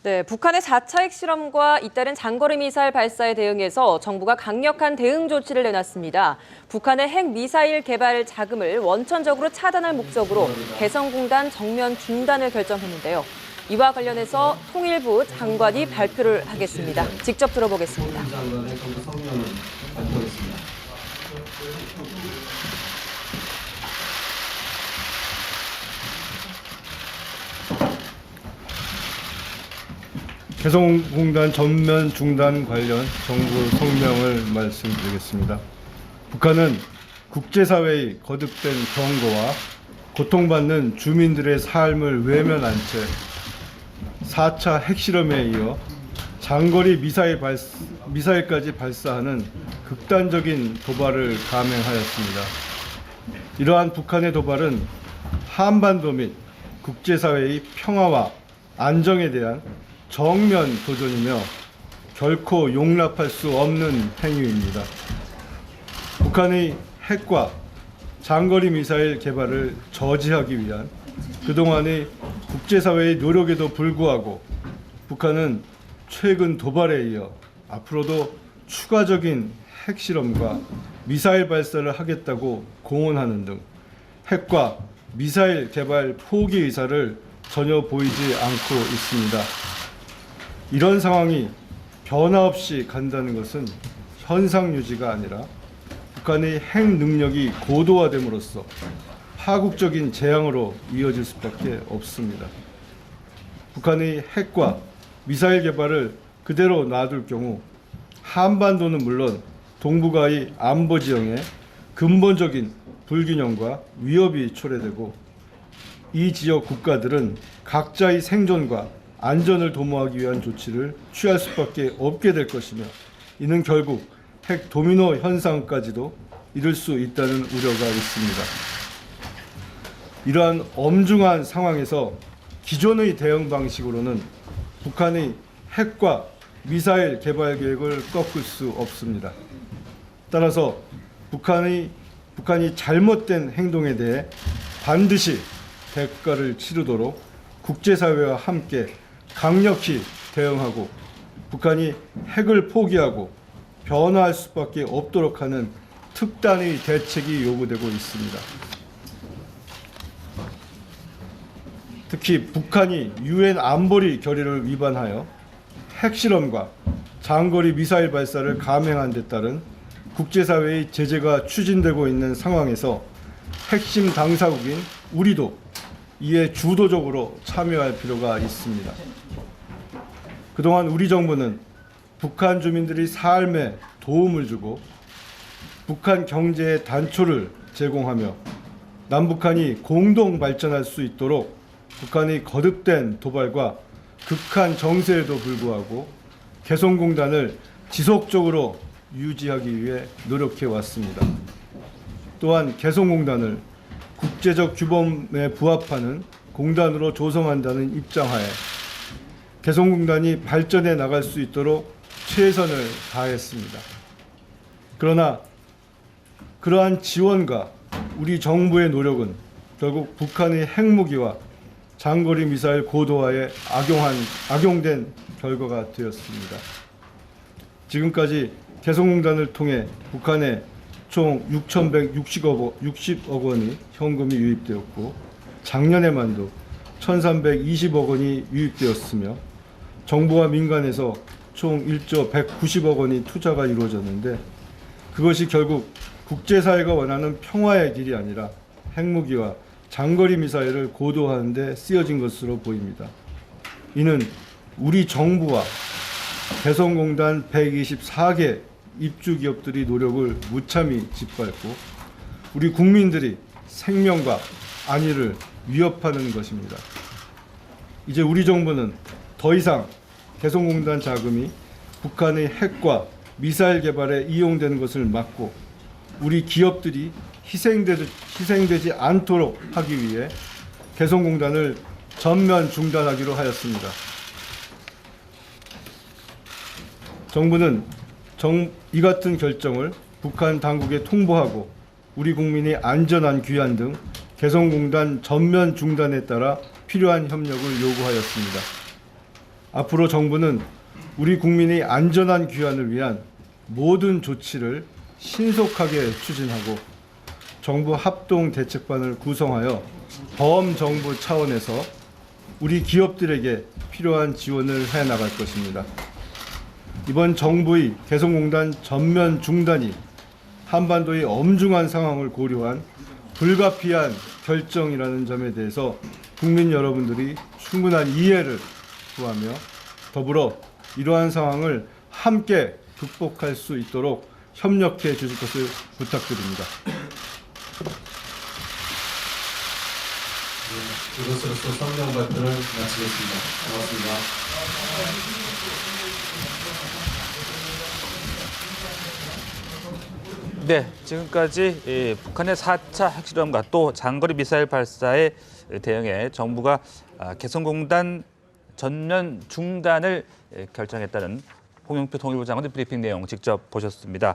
네, 북한의 4차 핵실험과 잇따른 장거리 미사일 발사에 대응해서 정부가 강력한 대응 조치를 내놨습니다. 북한의 핵미사일 개발 자금을 원천적으로 차단할 목적으로 개성공단 정면 중단을 결정했는데요. 이와 관련해서 통일부 장관이 발표를 하겠습니다. 직접 들어보겠습니다. 장관의 정부 성명을 발표하겠습니다. 개성공단 전면 중단 관련 정부 성명을 말씀드리겠습니다. 북한은 국제사회의 거듭된 경고와 고통받는 주민들의 삶을 외면한 채 4차 핵실험에 이어 장거리 미사일까지 발사하는 극단적인 도발을 감행하였습니다. 이러한 북한의 도발은 한반도 및 국제사회의 평화와 안정에 대한 정면 도전이며 결코 용납할 수 없는 행위입니다. 북한의 핵과 장거리 미사일 개발을 저지하기 위한 그동안의 국제사회의 노력에도 불구하고 북한은 최근 도발에 이어 앞으로도 추가적인 핵실험과 미사일 발사를 하겠다고 공언하는 등 핵과 미사일 개발 포기 의사를 전혀 보이지 않고 있습니다. 이런 상황이 변화 없이 간다는 것은 현상 유지가 아니라 북한의 핵 능력이 고도화됨으로써 파국적인 재앙으로 이어질 수밖에 없습니다. 북한의 핵과 미사일 개발을 그대로 놔둘 경우 한반도는 물론 동북아의 안보 지형에 근본적인 불균형과 위협이 초래되고 이 지역 국가들은 각자의 생존과 안전을 도모하기 위한 조치를 취할 수밖에 없게 될 것이며 이는 결국 핵 도미노 현상까지도 이룰 수 있다는 우려가 있습니다. 이러한 엄중한 상황에서 기존의 대응 방식으로는 북한의 핵과 미사일 개발 계획을 꺾을 수 없습니다. 따라서 북한이 잘못된 행동에 대해 반드시 대가를 치르도록 국제사회와 함께 강력히 대응하고 북한이 핵을 포기하고 변화할 수밖에 없도록 하는 특단의 대책이 요구되고 있습니다. 특히 북한이 유엔 안보리 결의를 위반하여 핵실험과 장거리 미사일 발사를 감행한 데 따른 국제사회의 제재가 추진되고 있는 상황에서 핵심 당사국인 우리도 이에 주도적으로 참여할 필요가 있습니다. 그동안 우리 정부는 북한 주민들이 삶에 도움을 주고 북한 경제의 단초를 제공하며 남북한이 공동 발전할 수 있도록 북한의 거듭된 도발과 극한 정세에도 불구하고 개성공단을 지속적으로 유지하기 위해 노력해 왔습니다. 또한 개성공단을 국제적 규범에 부합하는 공단으로 조성한다는 입장하에 개성공단이 발전해 나갈 수 있도록 최선을 다했습니다. 그러나 그러한 지원과 우리 정부의 노력은 결국 북한의 핵무기와 장거리 미사일 고도화에 악용된 결과가 되었습니다. 지금까지 개성공단을 통해 북한에 총 6,160억 원이 현금이 유입되었고 작년에만도 1,320억 원이 유입되었으며 정부와 민간에서 총 1조 190억 원이 투자가 이루어졌는데 그것이 결국 국제사회가 원하는 평화의 길이 아니라 핵무기와 장거리 미사일을 고도화하는 데 쓰여진 것으로 보입니다. 이는 우리 정부와 개성공단 124개 입주 기업들이 노력을 무참히 짓밟고 우리 국민들이 생명과 안위를 위협하는 것입니다. 이제 우리 정부는 더 이상 개성공단 자금이 북한의 핵과 미사일 개발에 이용되는 것을 막고 우리 기업들이 희생되지 않도록 하기 위해 개성공단을 전면 중단하기로 하였습니다. 정부는 이 같은 결정을 북한 당국에 통보하고 우리 국민의 안전한 귀환 등 개성공단 전면 중단에 따라 필요한 협력을 요구하였습니다. 앞으로 정부는 우리 국민의 안전한 귀환을 위한 모든 조치를 신속하게 추진하고 정부 합동 대책반을 구성하여 범정부 차원에서 우리 기업들에게 필요한 지원을 해 나갈 것입니다. 이번 정부의 개성공단 전면 중단이 한반도의 엄중한 상황을 고려한 불가피한 결정이라는 점에 대해서 국민 여러분들이 충분한 이해를 구하며 더불어 이러한 상황을 함께 극복할 수 있도록 협력해 주실 것을 부탁드립니다. 이것으로서 성명 발표를 마치겠습니다. 고맙습니다. 네, 지금까지 북한의 4차 핵실험과 또 장거리 미사일 발사에 대응해 정부가 개성공단 전면 중단을 결정했다는 홍영표 통일부 장관의 브리핑 내용 직접 보셨습니다.